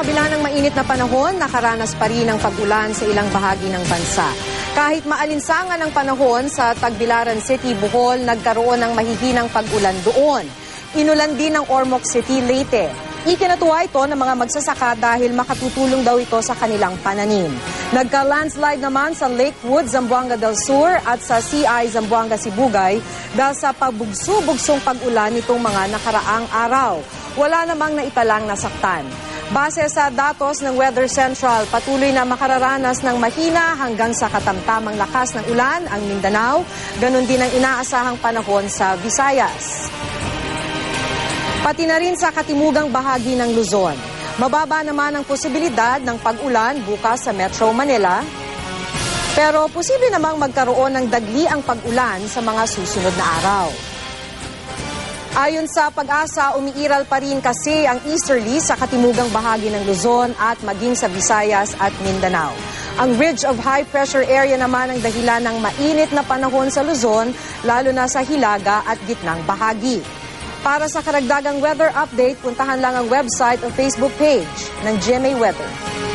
kabila ng mainit na panahon, nakaranas pa rin ang pag-ulan sa ilang bahagi ng bansa. Kahit maalinsangan ang panahon sa Tagbilaran City, Bohol, nagkaroon ng mahihinang pag-ulan doon. Inulan din ng Ormoc City, Leyte. Ikinatuwa ito ng mga magsasaka dahil makatutulong daw ito sa kanilang pananim. Nagka-landslide naman sa Lakewood, Zamboanga del Sur at sa CI Zamboanga, Sibugay dahil sa pabugso-bugsong pag-ulan nitong mga nakaraang araw. Wala namang naitalang nasaktan. Base sa datos ng Weather Central, patuloy na makararanas ng mahina hanggang sa katamtamang lakas ng ulan ang Mindanao. Ganon din ang inaasahang panahon sa Visayas. Pati na rin sa katimugang bahagi ng Luzon. Mababa naman ang posibilidad ng pag-ulan bukas sa Metro Manila. Pero posible namang magkaroon ng dagli ang pag-ulan sa mga susunod na araw. Ayon sa Pag-asa, umiiral pa rin kasi ang easterly sa katimugang bahagi ng Luzon at maging sa Visayas at Mindanao. Ang ridge of high pressure area naman ang dahilan ng mainit na panahon sa Luzon, lalo na sa hilaga at gitnang bahagi. Para sa karagdagang weather update, puntahan lang ang website o Facebook page ng GMA Weather.